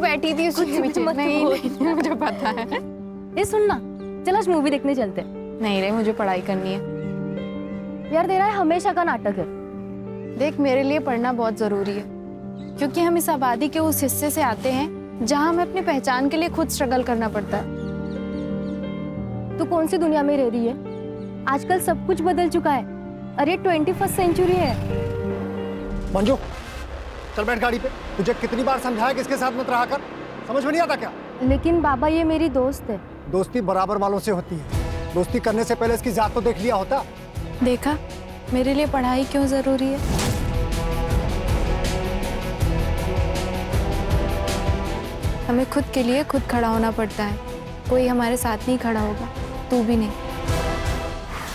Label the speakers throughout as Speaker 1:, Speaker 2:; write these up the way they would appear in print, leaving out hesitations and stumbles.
Speaker 1: बैठी थी
Speaker 2: कुछ
Speaker 1: पीछे।
Speaker 2: मत
Speaker 1: नहीं,
Speaker 2: बोल।
Speaker 1: नहीं, मुझे पता है।
Speaker 2: ये सुन ना, चल आज मूवी देखने चलते हैं।
Speaker 1: नहीं रे, मुझे पढ़ाई करनी है।
Speaker 2: यार तेरा हमेशा का नाटक है।
Speaker 1: देख, मेरे लिए पढ़ना बहुत जरूरी है, क्योंकि हम इस आबादी के उस हिस्से से आते हैं जहां हमें अपनी पहचान के लिए खुद स्ट्रगल करना पड़ता है।
Speaker 2: तू कौन सी दुनिया में रह रही है? आजकल सब कुछ बदल चुका है। अरे 21st सेंचुरी है।
Speaker 3: मंजू, चल बैठ गाड़ी पे। तुझे कितनी बार समझाया कि इसके साथ मत रहा कर, समझ में नहीं आता क्या?
Speaker 2: लेकिन बाबा ये मेरी दोस्त है।
Speaker 3: दोस्ती बराबर वालों से होती है। दोस्ती करने से पहले इसकी जात तो देख लिया होता।
Speaker 1: देखा मेरे लिए पढ़ाई क्यों जरूरी है। हमें खुद के लिए खुद खड़ा होना पड़ता है, कोई हमारे साथ नहीं खड़ा होगा, तू भी नहीं।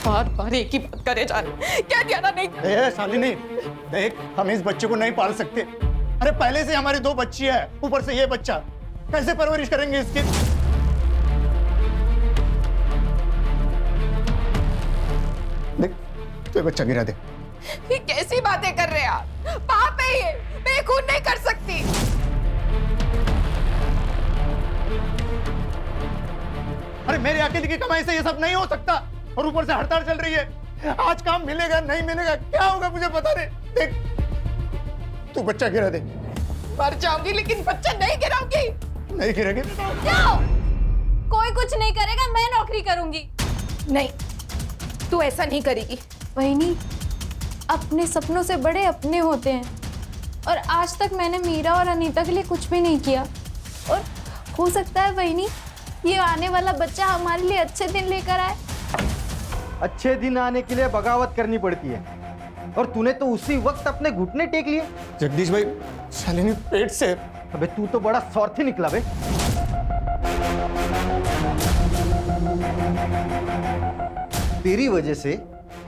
Speaker 4: बार बार एक ही बात करे जा रहे, क्या ध्यान नहीं।
Speaker 5: शालिनी, देख हम इस बच्चे को नहीं पाल सकते। अरे पहले से हमारी 2 बच्ची है, ऊपर से ये बच्चा, कैसे परवरिश करेंगे इसकी? देख तो ये बच्चा गिरा दे।
Speaker 4: ये कैसी बातें कर रहे हैं आप? पाप है ये, मैं खून नहीं कर सकती।
Speaker 5: अरे मेरे अकेले की कमाई से ये सब नहीं हो सकता, और ऊपर से हड़ताल चल रही है। आज काम मिलेगा नहीं मिलेगा क्या होगा मुझे पता नहीं। देख तू बच्चा गिरा दे।
Speaker 4: मर जाऊंगी लेकिन बच्चा नहीं गिराऊंगी।
Speaker 5: नहीं गिरेगी।
Speaker 2: क्यों? कोई कुछ नहीं करेगा, मैं नौकरी करूंगी।
Speaker 4: नहीं, तू ऐसा नहीं करेगी।
Speaker 1: वहीनी, अपने सपनों से बड़े अपने होते हैं, और आज तक मैंने मीरा और अनीता के लिए कुछ भी नहीं किया। और हो सकता है वहीनी, ये आने वाला बच्चा हमारे लिए अच्छे दिन लेकर आए।
Speaker 6: अच्छे दिन आने के लिए बगावत करनी पड़ती है, और तूने तो उसी वक्त अपने घुटने टेक लिए।
Speaker 5: जगदीश भाई, शालिनी पेट से।
Speaker 6: अबे तू तो बड़ा स्वार्थी निकला बे। तेरी वजह से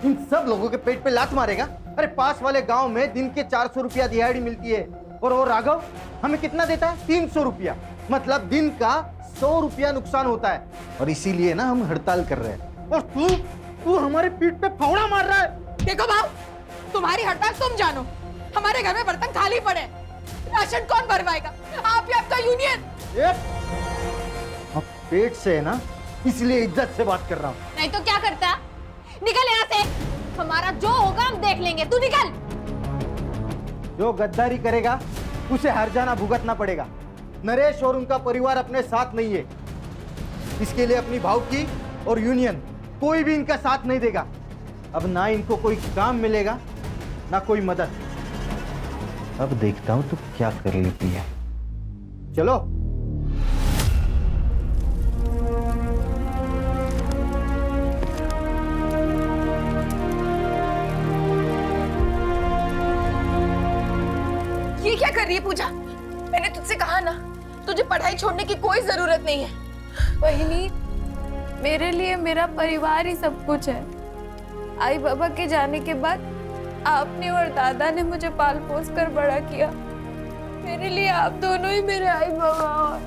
Speaker 6: इन सब लोगों के पेट पे लात मारेगा। अरे पास वाले गांव में दिन के 400 रुपया दिहाड़ी मिलती है, और वो राघव हमें कितना देता है? 300 रुपया। मतलब दिन का 100 रुपया नुकसान होता है, और इसीलिए ना हम हड़ताल कर रहे हैं। और तू हमारे पीठ पे फावड़ा मार रहा है।
Speaker 4: देखो भाव, तुम्हारी हड़ताल तुम जानो, हमारे घर में बर्तन खाली पड़े, राशन कौन भरवाएगा? आप ही आपका यूनियन।
Speaker 6: अब पेट से है ना, इसलिए इज्जत से बात कर रहा हूँ।
Speaker 2: नहीं तो क्या करता? निकल यहाँ से, हमारा जो होगा हम देख लेंगे। तू निकल।
Speaker 6: जो गद्दारी करेगा उसे हर्जाना भुगतना पड़ेगा। नरेश और उनका परिवार अपने साथ नहीं है, इसके लिए अपनी भावकी और यूनियन कोई भी इनका साथ नहीं देगा। अब ना इनको कोई काम मिलेगा ना कोई मदद। अब देखता हूं तू क्या कर लेती है। चलो।
Speaker 4: ये क्या कर रही है पूजा? मैंने तुझसे कहा ना, तुझे पढ़ाई छोड़ने की कोई जरूरत नहीं है।
Speaker 1: वहीनी, मेरे लिए मेरा परिवार ही सब कुछ है। आई बाबा के जाने के बाद आपने और दादा ने मुझे पाल पोस कर बड़ा किया। मेरे लिए आप दोनों ही मेरे आई बाबा।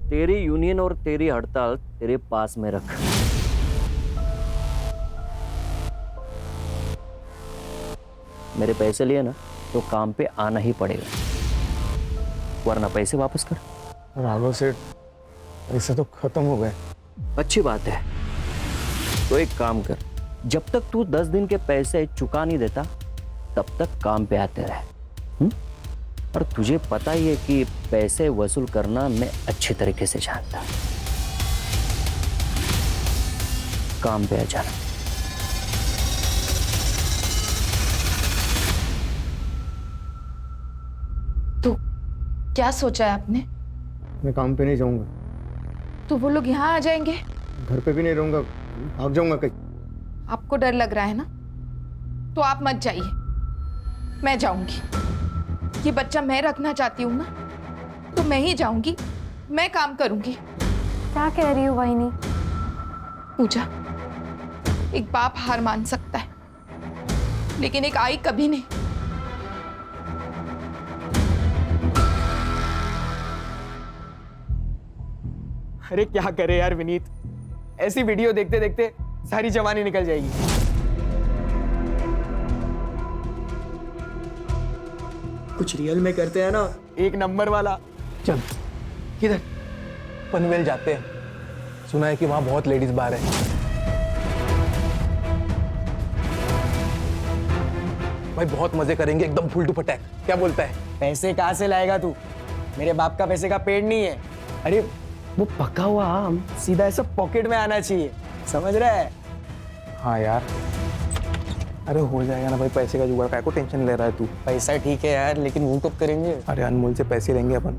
Speaker 7: तेरी यूनियन और तेरी हड़ताल तेरे पास में रख। मेरे पैसे लिए ना तो काम पे आना ही पड़ेगा, वरना पैसे वापस कर।
Speaker 5: राघव सेठ, पैसे तो खत्म हो गए।
Speaker 7: अच्छी बात है, तो एक काम कर, जब तक तू 10 दिन के पैसे चुका नहीं देता तब तक काम पे आते रहे। और तुझे पता ही है कि पैसे वसूल करना मैं अच्छे तरीके से जानता हूं। काम पे आ जाना।
Speaker 4: तो क्या सोचा है आपने?
Speaker 5: मैं काम पे नहीं जाऊंगा।
Speaker 4: तो वो लोग यहाँ आ जाएंगे?
Speaker 5: घर पे भी नहीं रहूंगा, भाग जाऊंगा कहीं।
Speaker 4: आपको डर लग रहा है ना, तो आप मत जाइए, मैं जाऊंगी। ये बच्चा मैं रखना चाहती हूँ ना, तो मैं ही जाऊंगी, मैं काम करूंगी।
Speaker 2: क्या कह रही हो वाहिनी?
Speaker 4: पूजा, एक बाप हार मान सकता है, लेकिन एक आई कभी नहीं।
Speaker 8: अरे क्या करे यार विनीत, ऐसी वीडियो देखते देखते सारी जवानी निकल जाएगी। कुछ रियल में करते हैं ना, एक नंबर वाला।
Speaker 9: चल किधर? पनवेल जाते हैं, सुना है कि वहां बहुत लेडीज बार है। भाई बहुत मजे करेंगे, एकदम फुल टू पटैक। क्या बोलता है?
Speaker 8: पैसे कहाँ से लाएगा तू? मेरे बाप का पैसे का पेड़ नहीं है। अरे वो पका हुआ आम सीधा ऐसा पॉकेट में आना चाहिए, समझ रहा है?
Speaker 9: हाँ यार, अरे हो जाएगा ना भाई, पैसे का जुगाड़। काय को टेंशन ले रहा है तू?
Speaker 8: पैसा ठीक है यार, लेकिन वो कब करेंगे?
Speaker 9: अरे अनमोल से पैसे लेंगे अपन।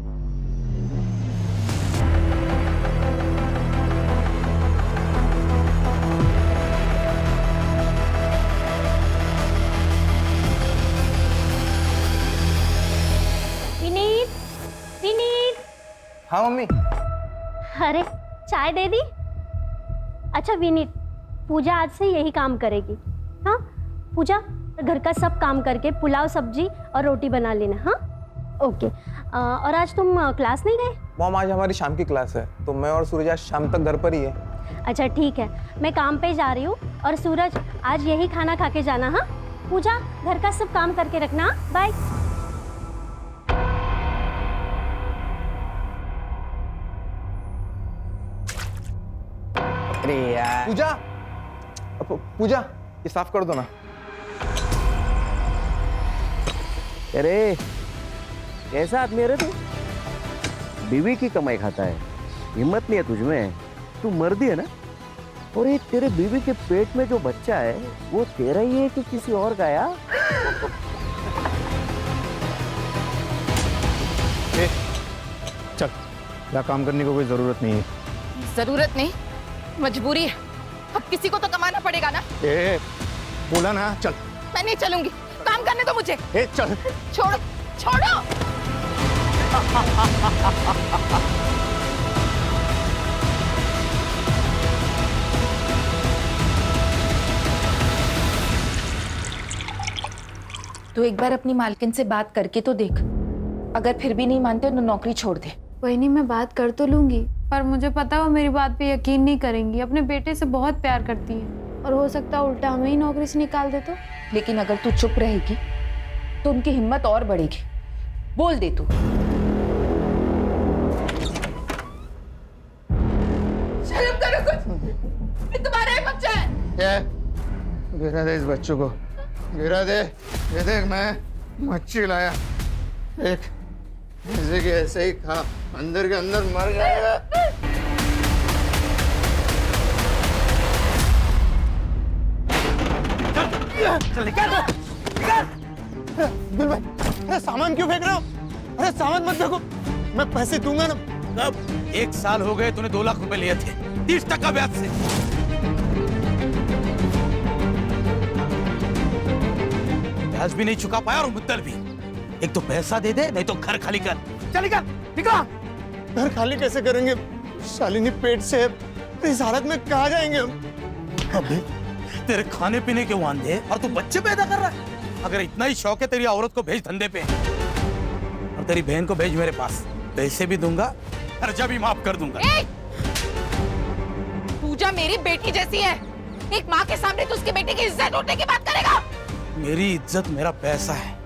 Speaker 2: विनीत, विनीत।
Speaker 9: हाँ मम्मी।
Speaker 2: अरे चाय दे दी? अच्छा विनीत, पूजा आज से यही काम करेगी। हाँ पूजा, घर का सब काम करके पुलाव, सब्जी और रोटी बना लेना। हाँ ओके। और आज तुम क्लास नहीं गए?
Speaker 9: मॉम आज हमारी शाम की क्लास है, तो मैं और सूरज आज शाम तक घर पर ही है।
Speaker 2: अच्छा ठीक है, मैं काम पे जा रही हूँ। और सूरज आज यही खाना खा के जाना। हाँ पूजा, घर का सब काम करके रखना। बाय।
Speaker 8: अरे यार
Speaker 9: पूजा, पूजा ये साफ कर दो ना।
Speaker 7: अरे कैसा आदमी है रे तू? बीवी की कमाई खाता है, हिम्मत नहीं है तुझमें। तू मर्दी है ना? और ये तेरे बीवी के पेट में जो बच्चा है वो तेरा ही है कि किसी और का? यार
Speaker 5: चल, यहाँ काम करने को कोई जरूरत नहीं है।
Speaker 4: जरूरत नहीं, मजबूरी है। अब किसी को तो कमाना पड़ेगा ना।
Speaker 5: ए, बोला ना, चल।
Speaker 4: मैं नहीं चलूंगी, काम करने दो मुझे।
Speaker 5: ए, चल।
Speaker 4: छोड़ो छोड़ो। तू एक बार अपनी मालकिन से बात करके तो देख, अगर फिर भी नहीं मानते तो नौकरी छोड़ दे।
Speaker 1: वही नहीं, मैं बात कर तो लूंगी, पर मुझे पता है वो मेरी बात पे यकीन नहीं करेंगी। अपने बेटे से बहुत प्यार करती हैं और हो सकता है उल्टा हमें ही नौकरी से निकाल दे तो।
Speaker 4: लेकिन अगर तू चुप रहेगी तो उनकी हिम्मत और बढ़ेगी। बोल दे तू। शर्म करो कुछ, ये तुम्हारा ही बच्चा है।
Speaker 5: ये गिरा दे इस बच्चों को, गिरा दे। ये देख, मैं मच्छी लाया, एक ऐसे के ऐसे ही खा, अंदर के अंदर मर जाएगा। दिल भाई, अरे सामान क्यों फेंक रहे हो? अरे सामान मत फेंको, मैं पैसे दूंगा ना।
Speaker 10: कब? 1 साल हो गए तूने 2 लाख रुपए लिए थे 30% ब्याज से। ब्याज भी नहीं चुका पाया और मुद्दल भी। एक तो पैसा दे दे, नहीं तो घर खाली कर। चल निकल, निकल।
Speaker 5: घर खाली कैसे करेंगे? शालिनी पेट से है, इस हालत में कहाँ जाएंगे हम?
Speaker 10: अबे तेरे खाने पीने के वांदे और तू बच्चे पैदा कर रहा है। अगर इतना ही शौक है तेरी औरत को भेज धंधे पे, और तेरी बहन को भेज मेरे पास। पैसे भी दूंगा, खर्चा भी माफ कर दूंगा।
Speaker 4: पूजा मेरी बेटी जैसी है, एक माँ के सामने तो उसके बेटे की इज्जत उठने की बात करेगा।
Speaker 10: मेरी इज्जत मेरा पैसा है,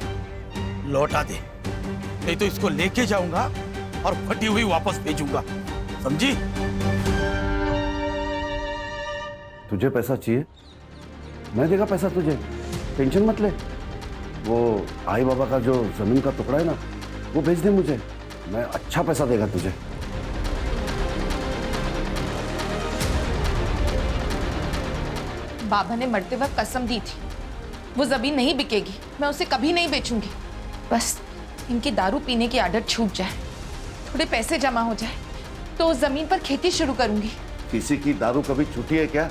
Speaker 10: लौटा दे, नहीं तो इसको लेके जाऊंगा और फटी हुई वापस भेजूंगा, समझी?
Speaker 11: तुझे पैसा चाहिए, मैं देगा पैसा तुझे, टेंशन मत ले। वो आई बाबा का जो जमीन का टुकड़ा है ना, वो भेज दे मुझे, मैं अच्छा पैसा देगा तुझे।
Speaker 4: बाबा ने मरते वक्त कसम दी थी, वो जमीन नहीं बिकेगी, मैं उसे कभी नहीं बेचूंगी। बस इनकी दारू पीने की आदत छूट जाए, थोड़े पैसे जमा हो जाए, तो उस जमीन पर खेती शुरू करूंगी।
Speaker 11: किसी की दारू कभी छूटी है क्या,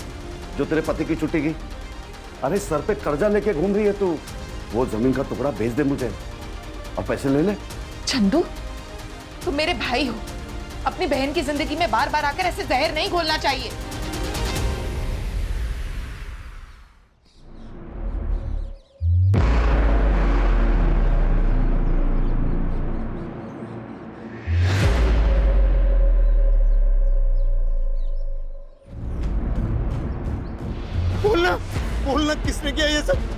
Speaker 11: जो तेरे पति की छूटेगी? अरे सर पे कर्जा लेके घूम रही है तू, वो जमीन का टुकड़ा भेज दे मुझे और पैसे ले ले।
Speaker 4: चंदू, तुम मेरे भाई हो, अपनी बहन की जिंदगी में बार बार आकर ऐसे जहर नहीं घोलना चाहिए।
Speaker 5: बोलना, बोलना, किसने किया ये सब?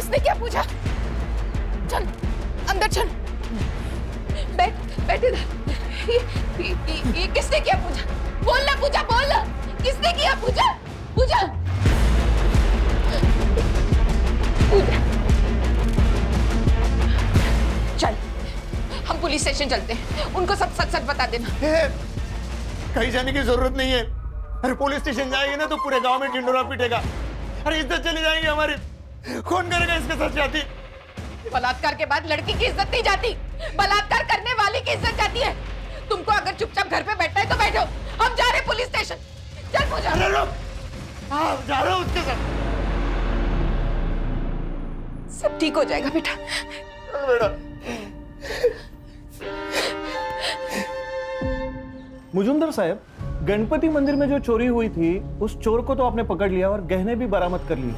Speaker 4: किसने किया पूजा? चल अंदर चल, बैठ इधर। ये किसने किया पूजा? बोल ना पूजा, बोल ना, किसने किया पूजा? पूजा पूजा चल, हम पुलिस स्टेशन चलते हैं, उनको सब सच सच बता देना।
Speaker 5: कहीं जाने की जरूरत नहीं है। अरे पुलिस स्टेशन जाएंगे ना तो पूरे गांव में ढिंडोरा पीटेगा। अरे इज्जत चली जाएगी हमारी। कौन करेगा इसके साथ जाती?
Speaker 4: बलात्कार के बाद लड़की की इज्जत नहीं जाती, बलात्कार करने वाले की इज्जत जाती है। तुमको अगर चुपचाप घर पे बैठना है तो बैठो, हम जा रहे हैं पुलिस स्टेशन। चल पूजा।
Speaker 5: अरे रुक, जा रहा हूँ उसके साथ।
Speaker 4: सब ठीक हो जाएगा बेटा।
Speaker 5: बेटा
Speaker 9: मुजुमदार साहब, गणपति मंदिर में जो चोरी हुई थी उस चोर को तो आपने पकड़ लिया और गहने भी बरामद कर लिए,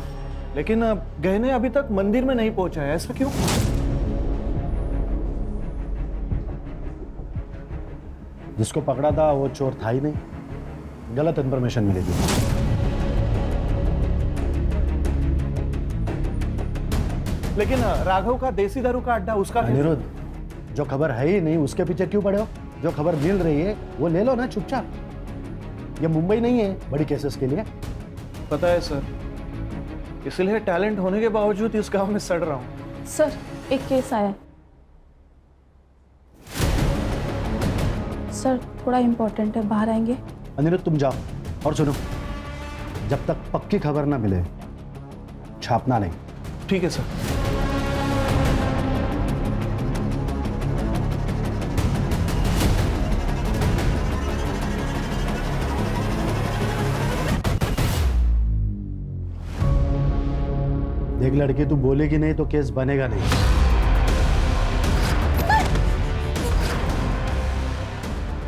Speaker 9: लेकिन गहने अभी तक मंदिर में नहीं पहुंचा है, ऐसा क्यों?
Speaker 3: जिसको पकड़ा था वो चोर था ही नहीं, गलत इंफॉर्मेशन मिली थी।
Speaker 9: लेकिन राघव का देसी दारू का अड्डा, उसका
Speaker 3: अनिरुद्ध, जो खबर है ही नहीं उसके पीछे क्यों पड़े हो? जो खबर मिल रही है वो ले लो ना चुपचाप। ये मुंबई नहीं है बड़ी केसेस के लिए।
Speaker 9: पता है सर, इसलिए टैलेंट होने के बावजूद इस गांव में सड़ रहा हूं।
Speaker 1: सर एक केस आया। सर थोड़ा इम्पोर्टेंट है, बाहर आएंगे?
Speaker 3: अनिरुद्ध तुम जाओ, और सुनो, जब तक पक्की खबर ना मिले छापना नहीं।
Speaker 9: ठीक है सर।
Speaker 3: देख लड़की, तू बोलेगी नहीं तो केस बनेगा नहीं।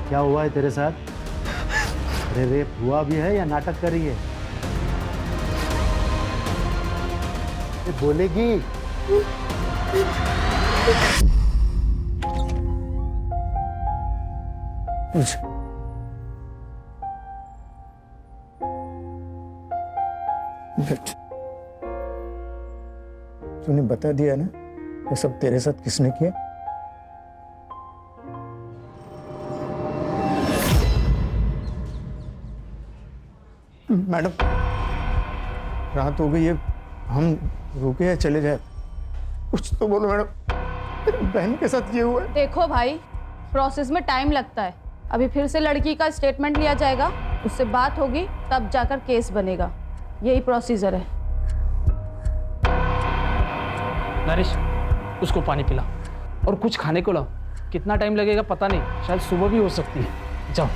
Speaker 3: क्या हुआ है तेरे साथ? अरे रेप हुआ भी है या नाटक कर रही है? ये बोलेगी?
Speaker 5: तूने बता दिया ना ये सब तेरे साथ किसने किया? मैडम रात हो गई है, हम रुके या चले जाए? कुछ तो बोलो मैडम, मेरी बहन के साथ ये हुआ है।
Speaker 1: देखो भाई, प्रोसेस में टाइम लगता है। अभी फिर से लड़की का स्टेटमेंट लिया जाएगा, उससे बात होगी, तब जाकर केस बनेगा। यही प्रोसीजर है।
Speaker 12: नरेश, उसको पानी पिला और कुछ खाने को लाओ। कितना टाइम लगेगा पता नहीं, शायद सुबह भी हो सकती है। जाओ।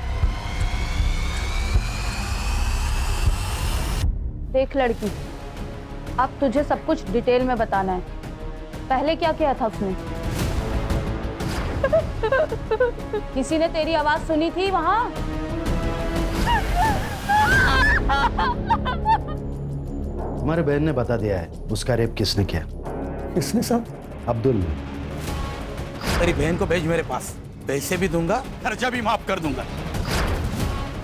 Speaker 1: देख लड़की, अब तुझे सब कुछ डिटेल में बताना है। पहले क्या किया था उसने? किसी ने तेरी आवाज सुनी थी वहां?
Speaker 3: हमारे बहन ने बता दिया है उसका रेप किसने किया।
Speaker 5: किसने साहब?
Speaker 3: अब्दुल ने।
Speaker 10: तेरी बहन को भेज मेरे पास, पैसे भी दूंगा, खर्चा भी माफ कर दूंगा।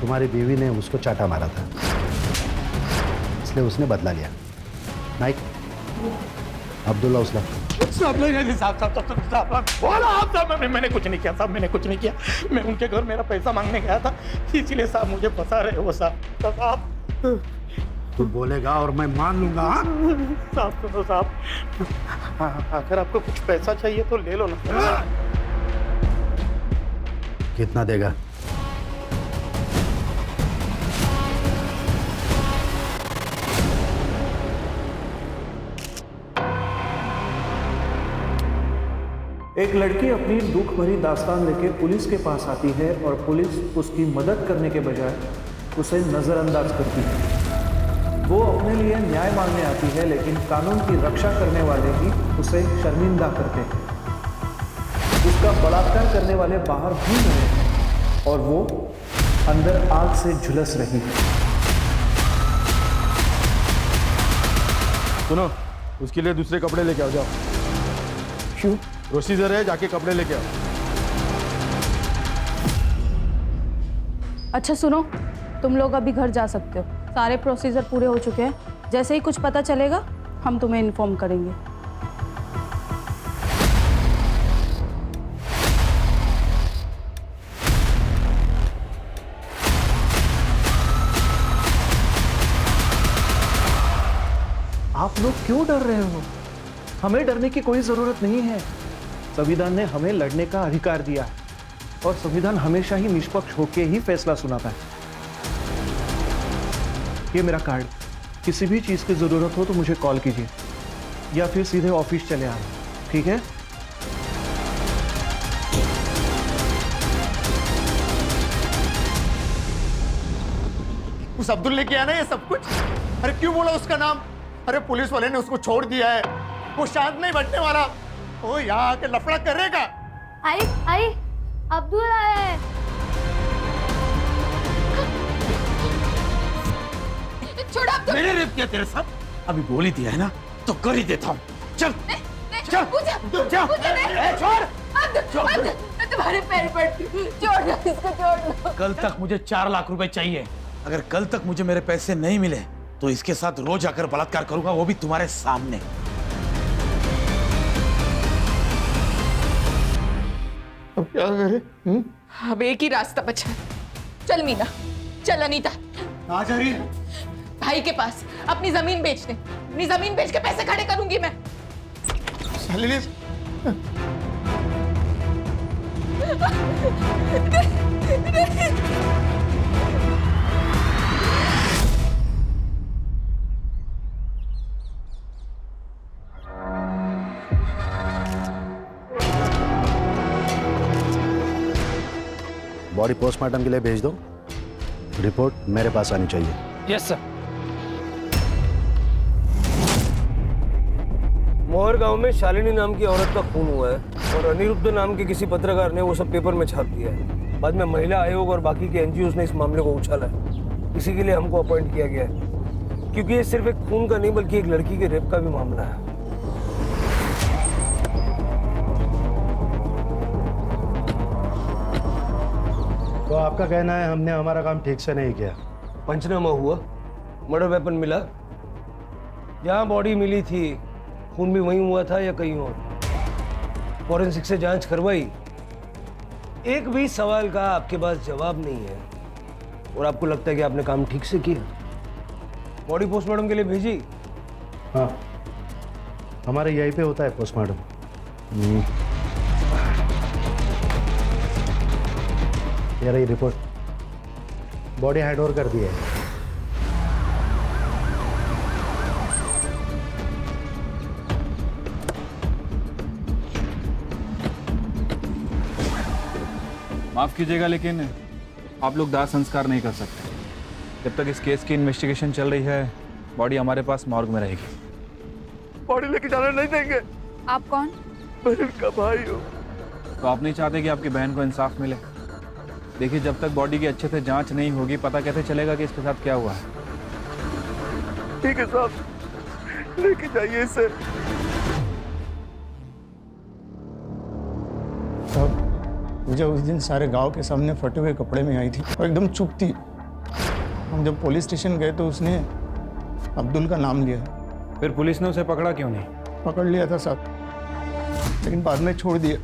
Speaker 3: तुम्हारी बीवी ने उसको चाटा मारा था, इसलिए उसने बदला लिया। नाइक, अब्दुल्ला उसला।
Speaker 10: मैंने कुछ नहीं किया साहब, मैंने कुछ नहीं किया। मैं उनके घर मेरा पैसा मांगने गया था, इसीलिए साहब मुझे फंसा रहे हो साहब।
Speaker 3: तू बोलेगा और मैं मान लूंगा।
Speaker 10: साहब सुनो साहब, अगर आपको कुछ पैसा चाहिए तो ले लो ना।
Speaker 3: कितना देगा?
Speaker 9: एक लड़की अपनी दुख भरी दास्तान लेके पुलिस के पास आती है और पुलिस उसकी मदद करने के बजाय उसे नज़रअंदाज करती है। वो अपने लिए न्याय मांगने आती है, लेकिन कानून की रक्षा करने वाले ही उसे शर्मिंदा करते हैं। उसका बलात्कार करने वाले बाहर घूम रहे हैं और वो अंदर आग से झुलस रही है।
Speaker 6: सुनो, उसके लिए दूसरे कपड़े लेके आओ, जाओ।
Speaker 5: क्यों?
Speaker 6: प्रोसीजर है, जाके कपड़े लेके आओ।
Speaker 1: अच्छा सुनो, तुम लोग अभी घर जा सकते हो। सारे प्रोसीजर पूरे हो चुके हैं। जैसे ही कुछ पता चलेगा हम तुम्हें इन्फॉर्म करेंगे।
Speaker 9: आप लोग क्यों डर रहे हो? हमें डरने की कोई जरूरत नहीं है। संविधान ने हमें लड़ने का अधिकार दिया है और संविधान हमेशा ही निष्पक्ष होकर ही फैसला सुनाता है। ये मेरा कार्ड, किसी भी चीज की जरूरत हो तो मुझे कॉल कीजिए या फिर सीधे ऑफिस चले आए, ठीक है?
Speaker 5: उस अब्दुल ने किया ना ये सब कुछ। अरे क्यों बोला उसका नाम? अरे पुलिस वाले ने उसको छोड़ दिया है, वो शांत नहीं बैठने वाला। ओ यहाँ आके लफड़ा करेगा।
Speaker 2: आई अब्दुल आया है।
Speaker 4: छोड़ा अब्दुल।
Speaker 10: मैंने रेप किया तेरे साथ, अभी बोल ही दिया है ना तो कर ही देता हूँ। चल चल
Speaker 4: पूजा
Speaker 10: छोड़।
Speaker 4: अब्दुल, तुम्हारे पैर पड़ती हूँ, छोड़ दो इसको, छोड़ दो।
Speaker 10: कल तक मुझे 4 लाख रुपए चाहिए। अगर कल तक मुझे मेरे पैसे नहीं मिले तो इसके साथ रोज आकर बलात्कार करूंगा, वो भी तुम्हारे सामने।
Speaker 5: अब क्या करें?
Speaker 4: अब एक ही रास्ता बचा है। चल मीना, चल अनीता।
Speaker 5: कहाँ जा रही है?
Speaker 4: भाई के पास अपनी जमीन बेचने, अपनी जमीन बेच के पैसे खड़े करूंगी मैं।
Speaker 5: शालिनी,
Speaker 3: बॉडी पोस्टमार्टम के लिए भेज दो, रिपोर्ट मेरे पास आनी चाहिए।
Speaker 12: Yes sir.
Speaker 13: मोहर गांव में शालिनी नाम की औरत का खून हुआ है और अनिरुद्ध नाम के किसी पत्रकार ने वो सब पेपर में छाप दिया है। बाद में महिला आयोग और बाकी के एनजीओ ने इस मामले को उछाला है। इसी के लिए हमको अपॉइंट किया गया है, क्योंकि ये सिर्फ एक खून का नहीं बल्कि एक लड़की के रेप का भी मामला है।
Speaker 3: तो आपका कहना है हमने हमारा काम ठीक से नहीं किया?
Speaker 13: पंचनामा हुआ, मर्डर वेपन मिला, जहाँ बॉडी मिली थी खून भी वहीं हुआ था या कहीं और। फॉरेंसिक से जांच करवाई, एक भी सवाल का आपके पास जवाब नहीं है और आपको लगता है कि आपने काम ठीक से किया। बॉडी पोस्टमार्टम के लिए भेजी?
Speaker 3: हाँ, हमारे यहीं पे होता है पोस्टमार्टम। ये रही रिपोर्ट, बॉडी हैंड ओवर कर दी है।
Speaker 14: माफ कीजिएगा लेकिन आप लोग दाह संस्कार नहीं कर सकते। जब तक इस केस की इन्वेस्टिगेशन चल रही है, बॉडी हमारे पास मॉर्ग में रहेगी।
Speaker 5: बॉडी लेके जाने नहीं देंगे।
Speaker 1: आप कौन?
Speaker 5: बहन का भाई हो।
Speaker 14: तो आप नहीं चाहते कि आपकी बहन को इंसाफ मिले? देखिए, जब तक बॉडी की अच्छे से जांच नहीं होगी, पता कैसे चलेगा कि इसके साथ क्या हुआ है।
Speaker 5: ठीक है साहब, लेके जाइए इसे। साहब, पूजा उस दिन सारे गांव के सामने फटे हुए कपड़े में आई थी और एकदम चुप थी। हम जब पुलिस स्टेशन गए तो उसने अब्दुल का नाम लिया।
Speaker 14: फिर पुलिस ने उसे पकड़ा क्यों नहीं?
Speaker 5: पकड़ लिया था साहब, लेकिन बाद में छोड़ दिया।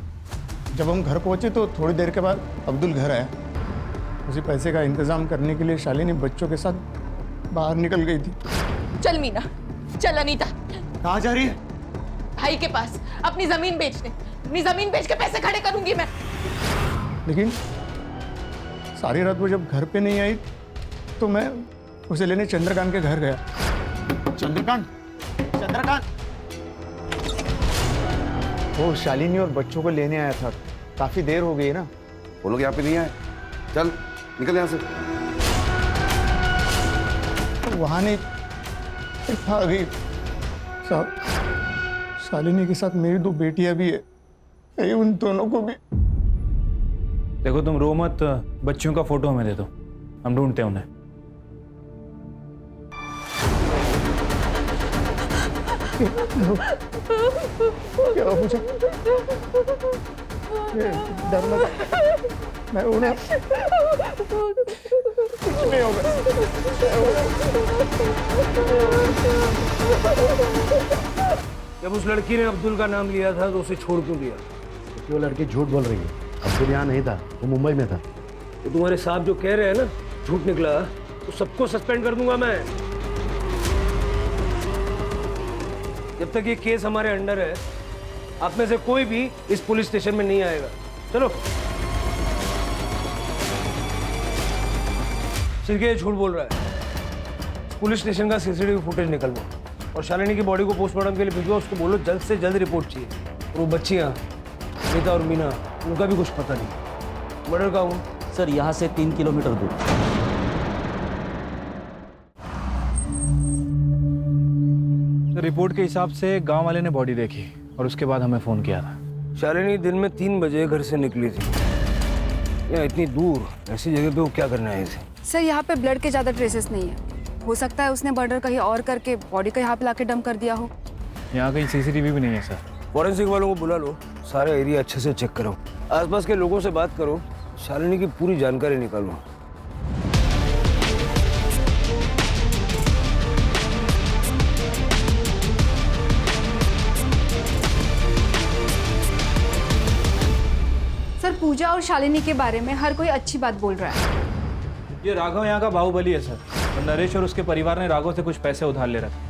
Speaker 5: जब हम घर पहुंचे तो थोड़ी देर के बाद अब्दुल घर आया। उसी पैसे का इंतजाम करने के लिए शालिनी बच्चों के साथ बाहर निकल गई थी।
Speaker 4: चल मीना, चल अनीता।
Speaker 5: कहाँ जा रही है?
Speaker 4: भाई के पास अपनी जमीन बेचने, अपनी जमीन बेच के पैसे खड़े करूंगी मैं।
Speaker 5: लेकिन सारी रात वो जब घर पे नहीं आई तो मैं उसे लेने चंद्रकांत के घर गया। चंद्रकांत, चंद्रकांत, वो शालिनी और बच्चों को लेने आया था। काफी देर हो गई ना।
Speaker 11: वो लोग यहाँ पे नहीं आए। चल निकल यहाँ से।
Speaker 5: वहां नहीं, आ गई साहब। शालिनी के साथ मेरी 2 बेटियां भी है, कहीं उन दोनों को भी।
Speaker 14: देखो, तुम रो मत, बच्चियों का फोटो हमें दे दो, हम ढूंढते हैं उन्हें।
Speaker 5: क्या पूछा? डरना, मैं उन्हें कुछ नहीं होगा।
Speaker 13: जब उस लड़की ने अब्दुल का नाम लिया था तो उसे छोड़ क्यों दिया?
Speaker 3: क्योंकि वो लड़की झूठ बोल रही है। अब्दुल यहाँ नहीं था, वो मुंबई में था।
Speaker 13: तो तुम्हारे साहब जो कह रहे हैं ना झूठ निकला, तो सबको सस्पेंड कर दूंगा मैं। जब तक ये केस हमारे अंडर है आप में से कोई भी इस पुलिस स्टेशन में नहीं आएगा। चलो। सिर्के झूठ बोल रहा है। पुलिस स्टेशन का सीसीटीवी फुटेज निकलवा और शालिनी की बॉडी को पोस्टमार्टम के लिए भिजवा। उसको बोलो जल्द से जल्द रिपोर्ट चाहिए। और वो बच्चियाँ अनीता और मीना, उनका भी कुछ पता नहीं। मर्डर कहाँ हुआ?
Speaker 15: सर यहाँ से 3 किलोमीटर दूर।
Speaker 14: रिपोर्ट के हिसाब से गांव वाले ने बॉडी देखी और उसके बाद हमें फोन किया था।
Speaker 13: शालिनी दिन में 3 बजे घर से निकली थी। या इतनी दूर ऐसी जगह पे वो क्या करने आई थी?
Speaker 16: सर यहाँ पे ब्लड के ज़्यादा ट्रेसेस नहीं है। हो सकता है उसने मर्डर कहीं और करके बॉडी को यहाँ पे लाके डंप कर दिया हो।
Speaker 14: यहाँ कहीं सीसीटीवी भी नहीं है सर।
Speaker 13: फॉरेंसिक वालों को बुला लो, सारा एरिया अच्छे से चेक करो, आसपास के लोगों से बात करो, शालिनी की पूरी जानकारी निकालो।
Speaker 16: सर पूजा और शालिनी के बारे में हर कोई अच्छी बात बोल रहा है।
Speaker 14: ये राघव यहाँ का बाहुबली है सर। और नरेश और उसके परिवार ने राघव से कुछ पैसे उधार ले रखे।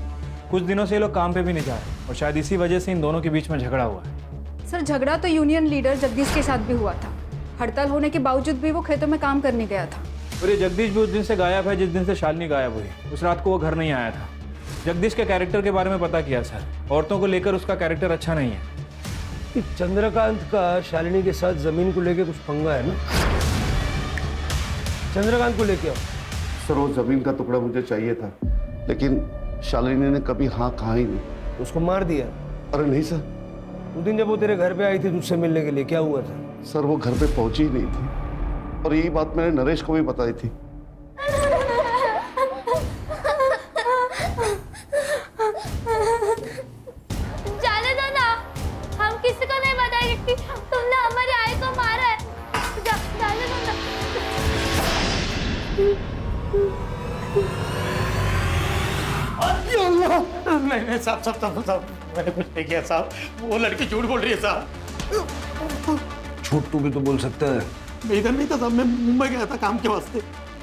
Speaker 14: कुछ दिनों से ये लोग काम पे भी नहीं जा रहे और शायद इसी वजह से इन दोनों के बीच में झगड़ा हुआ है।
Speaker 16: सर झगड़ा तो यूनियन लीडर जगदीश के साथ भी हुआ था। हड़ताल होने के बावजूद भी वो खेतों में काम करने गया था।
Speaker 14: और ये जगदीश भी उस दिन से गायब है जिस दिन से शालिनी गायब हुई। उस रात को वो घर नहीं आया था। जगदीश के कैरेक्टर के बारे में पता किया सर। औरतों को लेकर उसका कैरेक्टर अच्छा नहीं है।
Speaker 13: चंद्रकांत का शालिनी के साथ जमीन को लेकर कुछ पंगा है ना? चंद्रकांत को लेके आओ।
Speaker 11: सर वो जमीन का टुकड़ा मुझे चाहिए था, लेकिन शालिनी ने कभी हाँ कहा ही नहीं।
Speaker 13: उसको मार दिया?
Speaker 11: अरे नहीं सर।
Speaker 13: उस दिन जब वो तेरे घर पे आई थी तुझसे मिलने के लिए, क्या हुआ था?
Speaker 11: सर वो घर पे पहुंची ही नहीं थी और यही बात मैंने नरेश को भी बताई थी।
Speaker 1: जाने दो ना, हम किसी को नहीं बताएंगे कि तुमने हमारी आई को मारा है। जाने दो ना।
Speaker 10: नहीं साहब मैंने कुछ नहीं किया साहब। वो लड़की झूठ बोल रही है साहब।
Speaker 13: झूठ तू भी तो बोल सकता है।
Speaker 10: मैं इधर नहीं था साहब, मैं मुंबई गया था काम के वास्ते।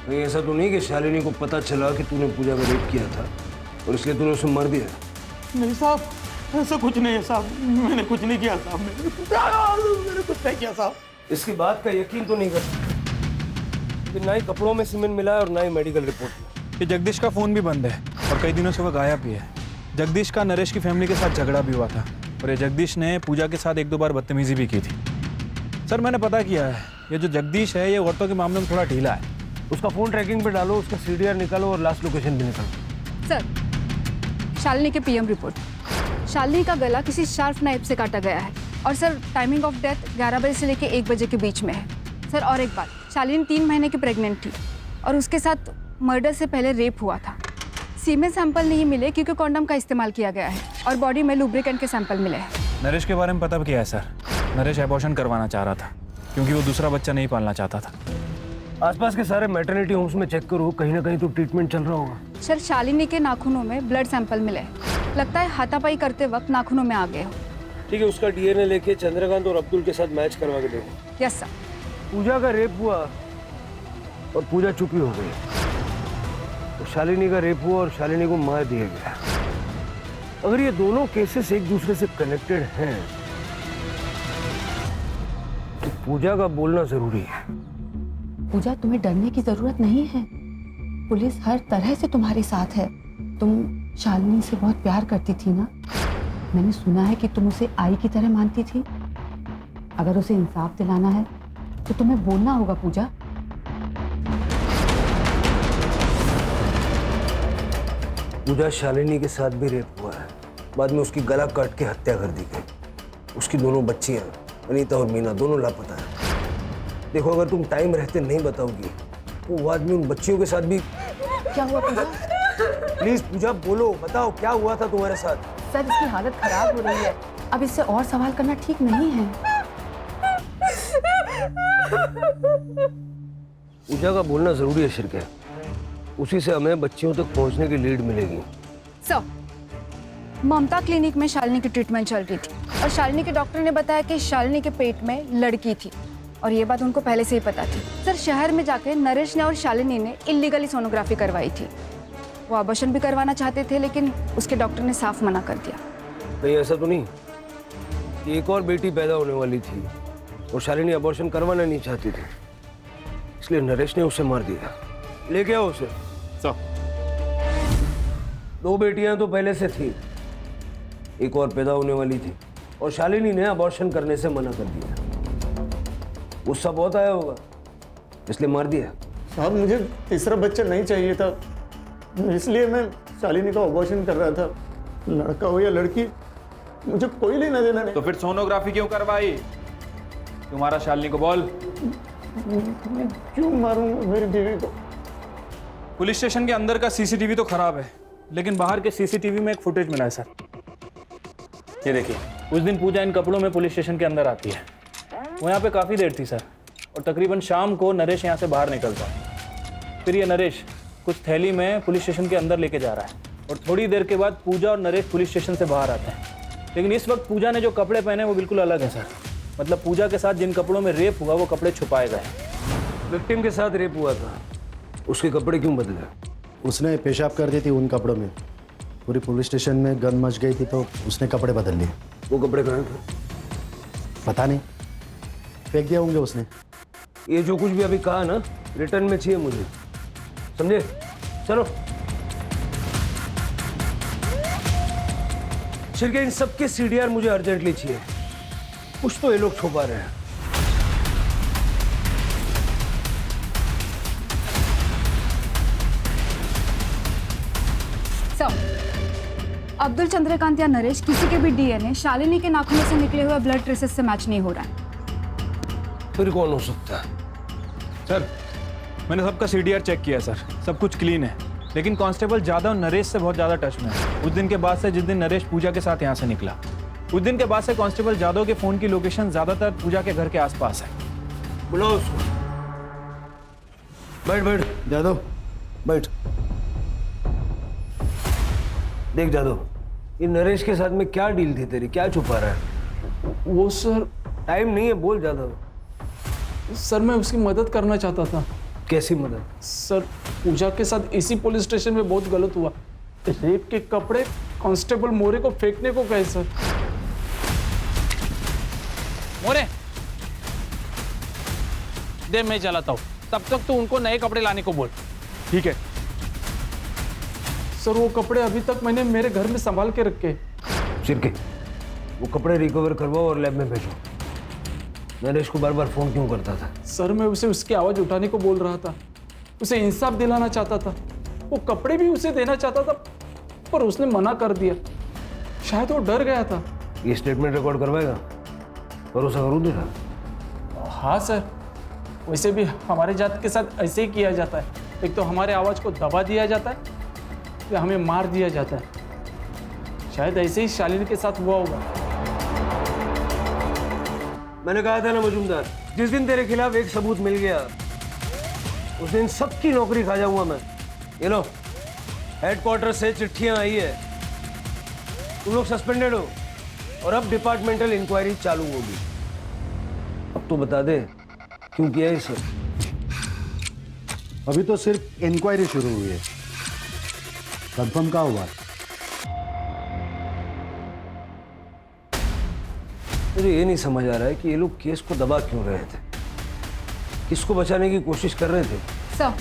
Speaker 13: नहीं ऐसा तो नहीं कि शालिनी को पता चला कि तूने पूजा का रेप किया था और इसलिए तूने उसे मार दिया?
Speaker 10: नहीं साहब, ऐसा कुछ नहीं है साहब। मैंने कुछ नहीं किया साहब। मैंने कुछ नहीं किया साहब।
Speaker 13: इसकी बात का यकीन तो नहीं कर सकता। ना ही कपड़ों में सीमेंट मिला है और ना ही मेडिकल रिपोर्ट।
Speaker 14: ये जगदीश का फोन भी बंद है और कई दिनों से वह गायब भी है। जगदीश का नरेश की फैमिली के साथ झगड़ा भी हुआ था और ये जगदीश ने पूजा के साथ 1-2 बार बदतमीजी भी की थी। सर मैंने पता किया है, ये जो जगदीश है ये औरतों के मामले में थोड़ा ढीला है।
Speaker 13: उसका फोन ट्रैकिंग पे डालो, उसका सीडीआर निकालो और लास्ट लोकेशन भी निकालो।
Speaker 16: सर शालिनी के पीएम रिपोर्ट। शालिनी का गला किसी शार्प नाइफ से काटा गया है और सर टाइमिंग ऑफ डेथ 11 बजे से लेकर 1 बजे के बीच में है। सर और एक बात, शालिनी 3 महीने की प्रेग्नेंट थी और उसके साथ मर्डर से पहले रेप हुआ था। सीमेन सैंपल नहीं मिले क्योंकि कॉन्डम का इस्तेमाल किया गया है और बॉडी में लुब्रिकेंट के सैंपल मिले हैं।
Speaker 14: नरेश के बारे में पता किया है सर। नरेश एबॉर्शन करवाना चाह रहा था क्योंकि वो दूसरा बच्चा नहीं पालना चाहता था।
Speaker 13: आसपास के सारे मैटरनिटी होम्स में चेक करो, कहीं ना कहीं तो ट्रीटमेंट चल रहा होगा।
Speaker 16: सर शालिनी के नाखूनों में ब्लड सैंपल मिले हैं। लगता है हाथापाई करते वक्त नाखूनों में आ गए हो।
Speaker 13: ठीक है, उसका डीएनए लेके चंद्रकांत और अब्दुल के साथ मैच करवा के देखो।
Speaker 16: Yes sir.
Speaker 13: पूजा का रेप हुआ और पूजा चुपी हो गई तो शालिनी का रेप हुआ और शालिनी को मार दिया गया। अगर ये दोनों केसेस एक दूसरे से कनेक्टेड हैं तो पूजा का बोलना जरूरी है।
Speaker 17: पूजा तुम्हें डरने की जरूरत नहीं है। पुलिस हर तरह से तुम्हारे साथ है। तुम शालिनी से बहुत प्यार करती थी ना। मैंने सुना है कि तुम उसे आई की तरह मानती थी। अगर उसे इंसाफ दिलाना है तो तुम्हें बोलना होगा पूजा।
Speaker 13: पूजा शालिनी के साथ भी रेप हुआ है। बाद में उसकी गला काट के हत्या कर दी गई। उसकी दोनों बच्चियां अनीता और मीना दोनों लापता है। देखो अगर तुम टाइम रहते नहीं बताओगी तो वो आदमी उन बच्चियों के साथ भी।
Speaker 17: क्या हुआ पूजा?
Speaker 13: प्लीज पूजा बोलो, बताओ क्या हुआ था तुम्हारे साथ?
Speaker 17: सर इसकी हालत खराब हो रही है। अब इससे और सवाल करना ठीक नहीं है।
Speaker 13: पूजा का बोलना जरूरी है शिरके। उसी से हमें बच्चियों तक पहुंचने की लीड मिलेगी।
Speaker 16: सर ममता क्लिनिक में शालिनी की ट्रीटमेंट चल रही थी और शालिनी के डॉक्टर ने बताया कि शालिनी के पेट में लड़की थी और ये बात उनको पहले से ही पता थी। सर शहर में जाके नरेश ने और शालिनी ने इलीगली सोनोग्राफी करवाई थी। वो अबॉर्शन भी करवाना चाहते थे लेकिन उसके डॉक्टर ने साफ मना कर दिया।
Speaker 13: कहीं ऐसा तो नहीं कि एक और बेटी पैदा होने वाली थी और शालिनी अबॉर्शन करवाना नहीं चाहती थी, इसलिए नरेश ने उसे मार दिया? लेके आओ उसे।
Speaker 14: सर
Speaker 13: 2 बेटियां तो पहले से थी, एक और पैदा होने वाली थी और शालिनी ने अबॉर्शन करने से मना कर दिया। गुस्सा बहुत आया होगा इसलिए मार दिया।
Speaker 5: साहब मुझे तीसरा बच्चा नहीं चाहिए था, इसलिए मैं शालिनी का अबॉर्शन कर रहा था। लड़का हो या लड़की मुझे कोई लेना देना नहीं।
Speaker 14: तो फिर सोनोग्राफी क्यों करवाई? तुम्हारा शालिनी को बोल।
Speaker 5: मैं क्यों मारूंगा मेरी बीवी को?
Speaker 14: पुलिस स्टेशन के अंदर का सीसीटीवी तो खराब है, लेकिन बाहर के सीसीटीवी में एक फुटेज मिला है सर। ये देखिए, उस दिन पूजा इन कपड़ों में पुलिस स्टेशन के अंदर आती है। वो यहाँ पे काफ़ी देर थी सर, और तकरीबन शाम को नरेश यहाँ से बाहर निकलता है। फिर ये नरेश कुछ थैली में पुलिस स्टेशन के अंदर लेके जा रहा है, और थोड़ी देर के बाद पूजा और नरेश पुलिस स्टेशन से बाहर आते हैं। लेकिन इस वक्त पूजा ने जो कपड़े पहने वो बिल्कुल अलग है सर। मतलब पूजा के साथ जिन कपड़ों में रेप हुआ वो कपड़े छुपाए गए।
Speaker 13: विक्टिम के साथ रेप हुआ था, उसके कपड़े क्यों बदले?
Speaker 3: उसने पेशाब कर दी थी उन कपड़ों में। पूरी पुलिस स्टेशन में गन मच गई थी तो उसने कपड़े बदल लिए।
Speaker 13: वो कपड़े कहाँ थे?
Speaker 3: पता नहीं, फेंक दिया होंगे उसने।
Speaker 13: ये जो कुछ भी अभी कहा ना, रिटर्न में चाहिए मुझे, समझे? चलो छिड़के इन सबके सीडीआर मुझे अर्जेंटली चाहिए। कुछ तो ये लोग छुपा रहे हैं।
Speaker 16: सर, अब्दुल चंद्रकांत या नरेश किसी के भी डीएनए शालिनी के नाखूनों से निकले हुए ब्लड ट्रेसेस से मैच नहीं हो रहा है।
Speaker 13: फिर कौन हो सकता है?
Speaker 14: सर मैंने सबका सीडीआर चेक किया सर, सब कुछ क्लीन है। लेकिन कांस्टेबल जादव नरेश से बहुत ज़्यादा टच में है। उस दिन के बाद से, जिस दिन नरेश पूजा के साथ यहाँ से निकला, उस दिन के बाद से कांस्टेबल जादव के फ़ोन की लोकेशन ज़्यादातर पूजा के घर के आसपास है।
Speaker 13: बुलाओ उसको। बैठ बैठ जादव, बैठ। देख जादव, ये नरेश के साथ में क्या डील थी तेरी? क्या छुपा रहा है?
Speaker 12: वो सर,
Speaker 13: टाइम नहीं है, बोल जादव।
Speaker 12: सर मैं उसकी मदद करना चाहता था।
Speaker 13: कैसी मदद?
Speaker 12: सर पूजा के साथ इसी पुलिस स्टेशन में बहुत गलत हुआ। रेप के कपड़े कांस्टेबल मोरे को फेंकने को कहे सर।
Speaker 10: मोरे दे, मैं चलाता हूँ, तब तक तो उनको नए कपड़े लाने को बोल।
Speaker 14: ठीक है
Speaker 12: सर। वो कपड़े अभी तक मैंने मेरे घर में संभाल के रखे।
Speaker 13: शिरके, वो कपड़े रिकवर करवाओ और लैब में भेजो। नरेश को बार बार फोन क्यों करता था?
Speaker 12: सर मैं उसे उसकी आवाज उठाने को बोल रहा था, उसे इंसाफ दिलाना चाहता था। वो कपड़े भी उसे देना चाहता था, पर उसने मना कर दिया। शायद वो डर गया था।
Speaker 13: ये स्टेटमेंट रिकॉर्ड करवाएगा? भरोसा करूँ तेरा?
Speaker 12: हाँ सर, वैसे भी हमारे जात के साथ ऐसे ही किया जाता है। एक तो हमारे आवाज को दबा दिया जाता है, या हमें मार दिया जाता है। शायद ऐसे ही शालिनी के साथ हुआ होगा।
Speaker 13: मैंने कहा था ना मजूमदार, जिस दिन तेरे खिलाफ एक सबूत मिल गया उस दिन सबकी नौकरी खा जाऊंगा मैं। ये लो, हेडक्वार्टर से चिट्ठियां आई है, तुम लोग सस्पेंडेड हो और अब डिपार्टमेंटल इंक्वायरी चालू होगी। अब तो बता दे क्यों किया ये सब?
Speaker 3: अभी तो सिर्फ इंक्वायरी शुरू हुई है, कंफर्म कहाँ हुआ?
Speaker 13: मुझे ये नहीं समझ आ रहा है कि ये लोग केस को दबा क्यों रहे थे, किसको बचाने की कोशिश कर रहे थे?
Speaker 16: सर,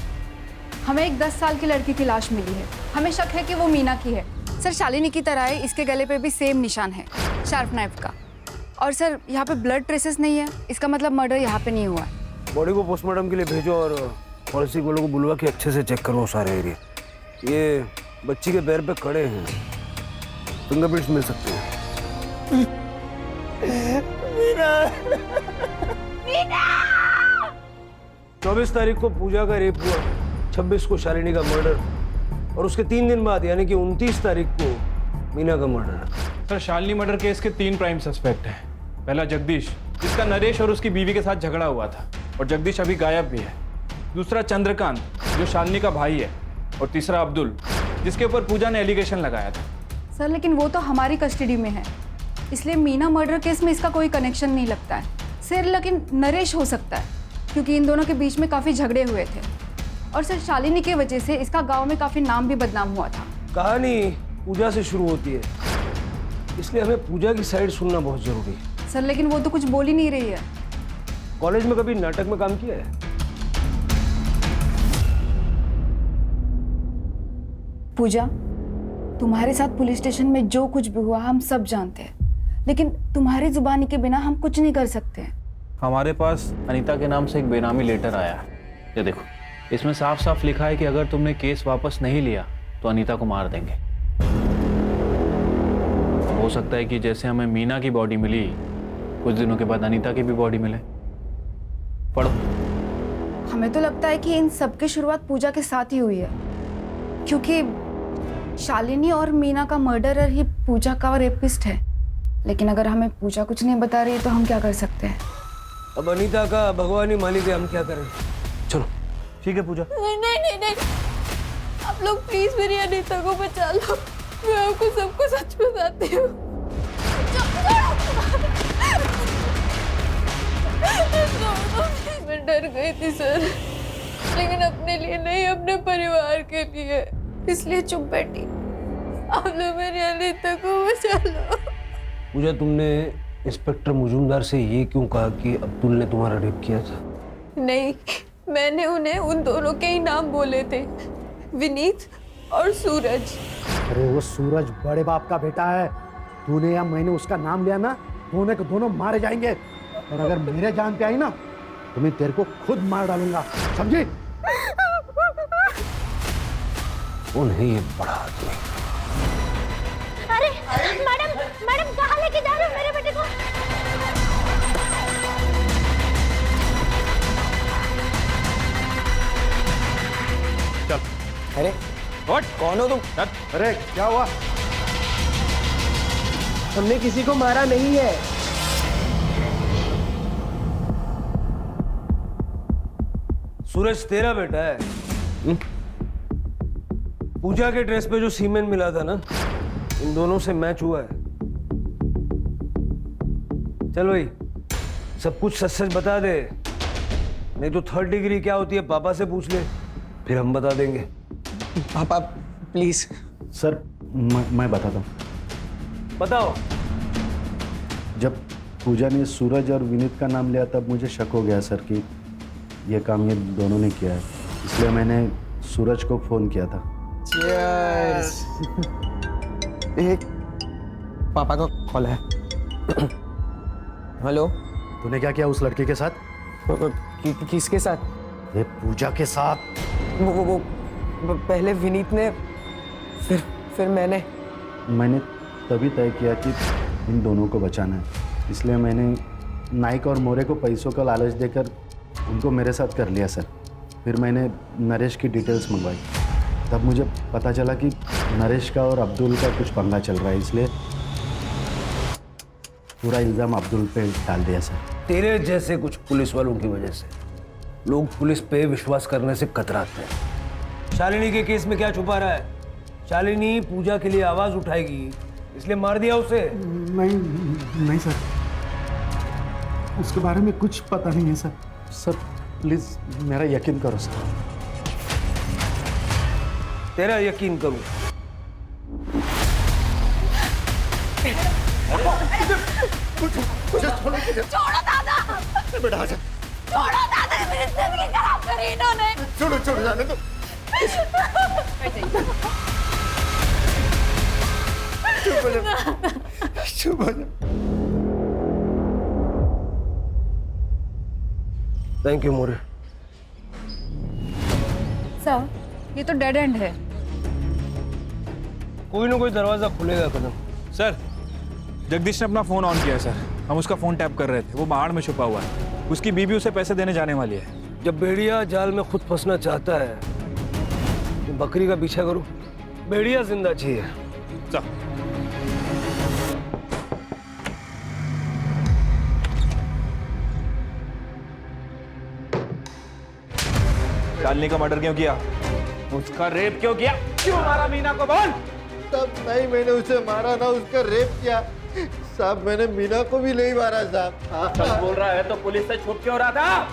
Speaker 16: हमें एक 10 साल की लड़की की लाश मिली है। हमें शक है कि वो मीना की है। सर शालिनी की तरह है, इसके गले पे भी सेम निशान है, शार्प नाइफ का। और सर यहाँ पे ब्लड ट्रेसेस नहीं है, इसका मतलब मर्डर यहाँ पे नहीं हुआ है।
Speaker 13: बॉडी को पोस्टमार्टम के लिए भेजो और फॉरेंसिक वालों को बुलवा के अच्छे से चेक करो सारे एरिया। ये बच्ची के पैर पे खड़े हैं, फिंगरप्रिंट्स मिल सकते हैं। मीना! मीना! 24 तारीख को पूजा का रेप हुआ, 26 को शालिनी का मर्डर, और उसके 3 दिन बाद यानी कि 29 तारीख को मीना का murder.
Speaker 14: Sir Shalini murder case के 3 प्राइम सस्पेक्ट हैं। पहला जगदीश, जिसका नरेश और उसकी बीवी के साथ झगड़ा हुआ था, और जगदीश अभी गायब भी है। दूसरा चंद्रकांत, जो शालिनी का भाई है, और तीसरा अब्दुल, जिसके ऊपर पूजा ने एलिगेशन लगाया था।
Speaker 16: सर लेकिन वो तो हमारी कस्टडी में है, इसलिए मीना मर्डर केस में इसका कोई कनेक्शन नहीं लगता है। सर लेकिन नरेश हो सकता है, क्योंकि इन दोनों के बीच में काफ़ी झगड़े हुए थे, और सर शालिनी की वजह से इसका गांव में काफ़ी नाम भी बदनाम हुआ था।
Speaker 13: कहानी पूजा से शुरू होती है, इसलिए हमें पूजा की साइड सुनना बहुत जरूरी है।
Speaker 16: सर लेकिन वो तो कुछ बोल ही नहीं रही है।
Speaker 13: कॉलेज में कभी नाटक में काम किया है?
Speaker 16: पूजा, तुम्हारे साथ पुलिस स्टेशन में जो कुछ भी हुआ हम सब जानते हैं, लेकिन तुम्हारी जुबानी के बिना हम कुछ नहीं कर सकते।
Speaker 14: हमारे पास अनीता के नाम से एक बेनामी लेटर आया है। ये देखो, इसमें साफ साफ लिखा है कि अगर तुमने केस वापस नहीं लिया तो अनीता को मार देंगे। हो सकता है कि जैसे हमें मीना की बॉडी मिली, कुछ दिनों के बाद अनीता की भी बॉडी मिले। पढ़ो।
Speaker 16: हमें तो लगता है कि इन सब की शुरुआत पूजा के साथ ही हुई है, क्योंकि शालिनी और मीना का मर्डरर ही पूजा का रेपिस्ट है। लेकिन अगर हमें पूजा कुछ नहीं बता रही तो हम क्या कर सकते हैं?
Speaker 13: अब अनीता का भगवान ही मालिक है, हम क्या करें?
Speaker 14: चलो ठीक है पूजा।
Speaker 1: नहीं नहीं नहीं नहीं, आप लोग प्लीज मेरी अनीता को बचा लो। मैं आपको सबको सच बताती हूँ। मैं डर गई थी सर, लेकिन अपने लिए नहीं, अपने परिवार के लिए, इसलिए चुप बैठी। आप लोग मेरी अनीता को बचा लो।
Speaker 13: पूजा, तुमने इंस्पेक्टर मुजुमदार से ये क्यों कहा कि अब्दुल ने तुम्हारा रेप किया था?
Speaker 1: नहीं, मैंने उन्हें उन दोनों के ही नाम बोले थे, विनीत और सूरज।
Speaker 3: अरे वो सूरज बड़े बाप का बेटा है। तूने या मैंने उसका नाम लिया ना, दोनों के दोनों मारे जाएंगे। और अगर मेरे जान पे आई ना तो मैं तेरे को खुद मार डालूंगा, समझी?
Speaker 13: कौन है ये बड़ा आदमी?
Speaker 2: अरे मैडम, मैडम कहाँ लेके जा रहे हो मेरे बेटे को?
Speaker 14: चल।
Speaker 8: अरे कौन हो तुम?
Speaker 3: अरे क्या हुआ?
Speaker 8: हमने किसी को मारा नहीं है।
Speaker 13: सूरज तेरा बेटा है? पूजा के ड्रेस पे जो सीमेंट मिला था ना, इन दोनों से मैच हुआ है। चल भाई, सब कुछ सच सच बता दे, नहीं तो 3rd डिग्री क्या होती है पापा से पूछ ले, फिर हम बता देंगे।
Speaker 8: पापा प्लीज।
Speaker 3: सर मैं बताता हूँ।
Speaker 13: बताओ।
Speaker 3: जब पूजा ने सूरज और विनीत का नाम लिया तब मुझे शक हो गया सर कि ये काम ये दोनों ने किया है, इसलिए मैंने सूरज को फोन किया था।
Speaker 8: चीयर्स। एक पापा का कॉल है। हेलो।
Speaker 3: तूने क्या किया उस लड़के के साथ?
Speaker 8: किसके साथ?
Speaker 3: अरे पूजा के साथ।
Speaker 8: वो पहले विनीत ने, फिर मैंने
Speaker 3: तभी तय किया कि इन दोनों को बचाना है, इसलिए मैंने नाइक और मोरे को पैसों का लालच देकर उनको मेरे साथ कर लिया सर। फिर मैंने नरेश की डिटेल्स मंगवाई, तब मुझे पता चला कि नरेश का और अब्दुल का कुछ पंगा चल रहा है, इसलिए पूरा इल्ज़ाम अब्दुल पे डाल दिया सर।
Speaker 13: तेरे जैसे कुछ पुलिस वालों की वजह से लोग पुलिस पे विश्वास करने से कतराते हैं। शालिनी के केस में क्या छुपा रहा है? शालिनी पूजा के लिए आवाज उठाएगी, इसलिए मार दिया उसे।
Speaker 3: नहीं सर, उसके बारे में कुछ पता नहीं है सर। सर प्लीज मेरा यकीन करो सर।
Speaker 13: तेरा यकीन करूं?
Speaker 1: छोड़ो दादा,
Speaker 5: बेटा आजा।
Speaker 1: छोड़ो दादा, मेरी जिंदगी खराब करी इन्होंने।
Speaker 5: छोड़ो छोड़ो, जाने दो। चुप हो जा, चुप हो जा।
Speaker 13: Thank you more.
Speaker 16: सर ये तो डेड एंड है।
Speaker 13: कोई ना कोई दरवाजा खुलेगा कदम।
Speaker 14: सर जगदीश ने अपना फोन ऑन किया है सर, हम उसका फोन टैप कर रहे थे, वो पहाड़ में छुपा हुआ है, उसकी बीबी उसे पैसे देने जाने वाली है।
Speaker 13: जब भेड़िया जाल में खुद फंसना चाहता है तो बकरी का पीछा करो, भेड़िया जिंदा चाहिए।
Speaker 14: चल शालिनी का मर्डर क्यों किया? उसका रेप क्यों किया? क्यों मारा मीना को? बोल।
Speaker 5: तब नहीं मैंने उसे मारा ना उसका रेप किया साहब, मैंने मीना को भी नहीं मारा साहब।
Speaker 14: सच बोल रहा है तो पुलिस से छुप क्यों रहा था?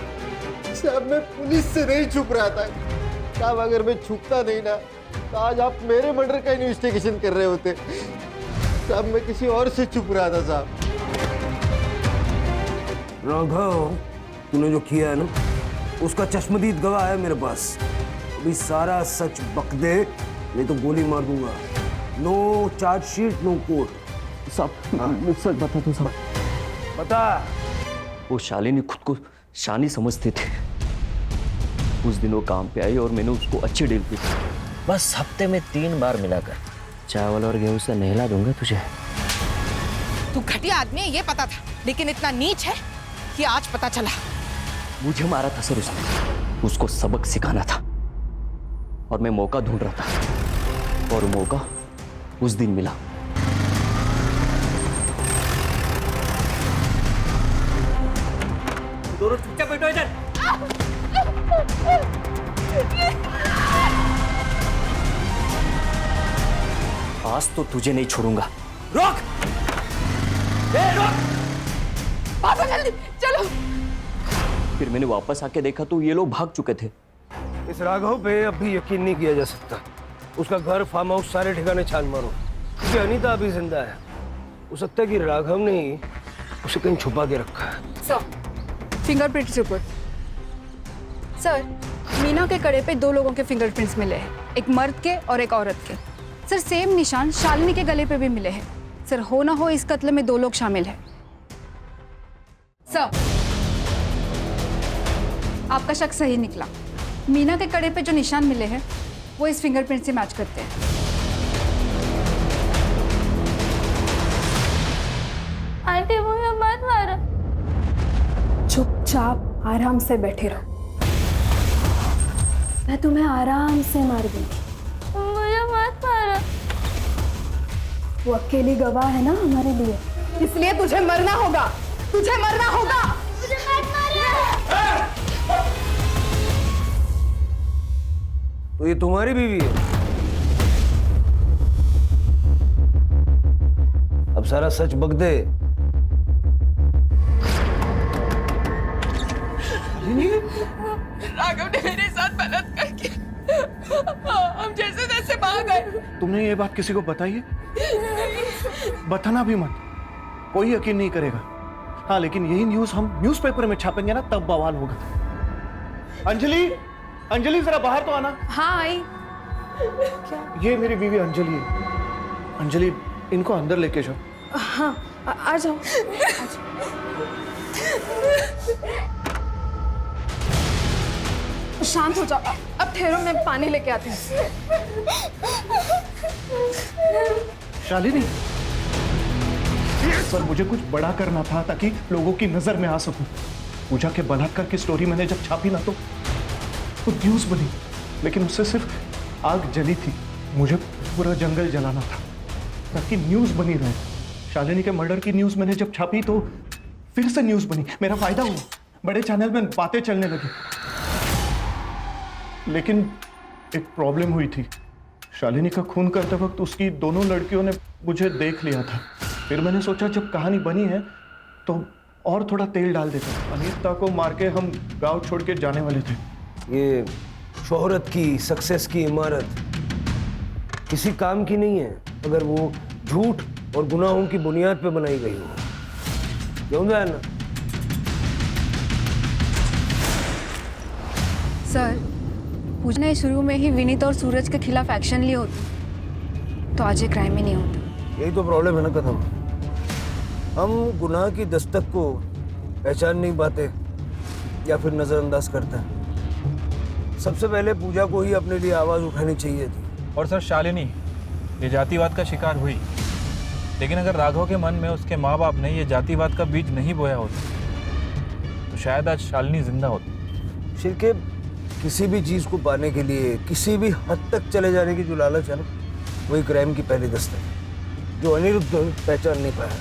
Speaker 5: साहब मैं पुलिस से नहीं छुप रहा था साहब, अगर मैं छुपता नहीं ना तो आज आप मेरे मर्डर का इन्वेस्टिगेशन कर रहे होते
Speaker 6: साहब मैं किसी और से छुप रहा था साहब।
Speaker 13: राघव, तूने जो किया है ना, उसका चश्मदीद गवाह है मेरे पास। अभी सारा सच बक दे, नहीं तो गोली मार दूंगा। No chargesheet, no court.
Speaker 7: साहब सच बता दो साहब।
Speaker 13: बता।
Speaker 7: वो शालिनी खुद को शानी समझती थी। उस दिन वो काम पे आई और मैंने उसको अच्छी डील की। बस हफ्ते में 3 बार मिलाकर चावल और गेहूं से नहला दूंगा तुझे।
Speaker 4: तू घटिया आदमी है ये पता था, लेकिन इतना नीच है कि आज पता चला।
Speaker 7: मुझे मारा था सर उसने, उसको सबक सिखाना था और मैं मौका ढूंढ रहा था और मौका उस दिन मिला।
Speaker 13: दोनों चुपचाप बैठो इधर।
Speaker 7: आज तो तुझे नहीं छोड़ूंगा।
Speaker 13: रोक! रोक!
Speaker 4: पापा जल्दी चलो।
Speaker 7: फिर मैंने वापस आके देखा तो ये लोग भाग चुके थे।
Speaker 13: इस राघव पे अब भी यकीन नहीं किया जा सकता। उसका घर, फार्म हाउस, सारे ठिकाने छान मारो, क्योंकि अनीता अभी जिंदा है। हो सकता है कि राघव ने उसे कहीं छुपा के रखा है।
Speaker 16: Sir, fingerprint report. Sir, Meena के कड़े पे 2 लोगों के फिंगरप्रिंट्स मिले हैं, एक मर्द के और एक औरत के। सर, सेम निशान शालिनी के गले पे भी मिले हैं। सर, हो ना हो इस कत्ल में 2 लोग शामिल हैं। सर, आपका शक सही निकला। मीना के कड़े पे जो निशान मिले हैं वो इस फिंगरप्रिंट से मैच करते हैं।
Speaker 1: आंटी मुझे मत मारो।
Speaker 16: चुपचाप आराम से बैठे रहो, मैं तुम्हें आराम से मार दूंगी।
Speaker 1: मुझे मत मारो।
Speaker 16: वो अकेली गवाह है ना हमारे लिए, इसलिए तुझे मरना होगा, तुझे मरना होगा।
Speaker 1: मुझे मत मारो।
Speaker 13: तो ये तुम्हारी बीवी है? अब सारा सच बक दे।
Speaker 4: राघव ने मेरे साथ बलात्कार किया। हम जैसे तैसे भाग गए।
Speaker 9: तुमने ये बात किसी को बताई है? बताना भी मत, कोई यकीन नहीं करेगा। हाँ, लेकिन यही न्यूज़ हम न्यूज़पेपर में छापेंगे ना, तब बवाल होगा। अंजलि, अंजलि जरा बाहर तो आना।
Speaker 16: हाँ आई।
Speaker 9: ये मेरी बीवी अंजलि है। अंजलि, इनको अंदर लेके जाओ।
Speaker 16: हाँ, आ जाओ। शांत हो जाओ, अब ठहरो, मैं पानी लेके आती हूँ।
Speaker 9: शालिनी, सर मुझे कुछ बड़ा करना था ताकि लोगों की नजर में आ सकूं। पूजा के बलात्कार की स्टोरी मैंने जब छापी ना तो न्यूज़ बनी, लेकिन उससे सिर्फ आग जली थी। मुझे पूरा जंगल जलाना था ताकि न्यूज़ बनी रहे। शालिनी के मर्डर की न्यूज़ मैंने जब छापी तो फिर से न्यूज़ बनी, मेरा फायदा हुआ, बड़े चैनल में बातें चलने लगी। लेकिन एक प्रॉब्लम हुई थी। शालिनी का खून करते वक्त उसकी दोनों लड़कियों ने मुझे देख लिया था। फिर मैंने सोचा जब कहानी बनी है तो और थोड़ा तेल डाल देता। अनीता को मार के हम गांव छोड़ के जाने वाले थे।
Speaker 13: ये शोहरत की, सक्सेस की इमारत किसी काम की नहीं है अगर वो झूठ और गुनाहों की बुनियाद पे बनाई गई हो। क्यों ना?
Speaker 16: सर, पूजा ने शुरू में ही विनीत और सूरज के खिलाफ एक्शन लिए होते तो आज ये क्राइम ही नहीं होता।
Speaker 13: यही तो प्रॉब्लम है ना कदम। हम गुनाह की दस्तक को पहचान नहीं पाते या फिर नजरअंदाज करते हैं। सबसे पहले पूजा को ही अपने लिए आवाज उठानी चाहिए थी।
Speaker 14: और सर, शालिनी ये जातिवाद का शिकार हुई, लेकिन अगर राघव के मन में उसके माँ बाप ने ये जातिवाद का बीज नहीं बोया होता तो शायद आज शालिनी जिंदा होती।
Speaker 13: शिरके, किसी भी चीज को पाने के लिए किसी भी हद तक चले जाने की जो लालच है ना, वही क्राइम की पहली दस्तक है जो अनिरुद्ध पहचान नहीं पाया।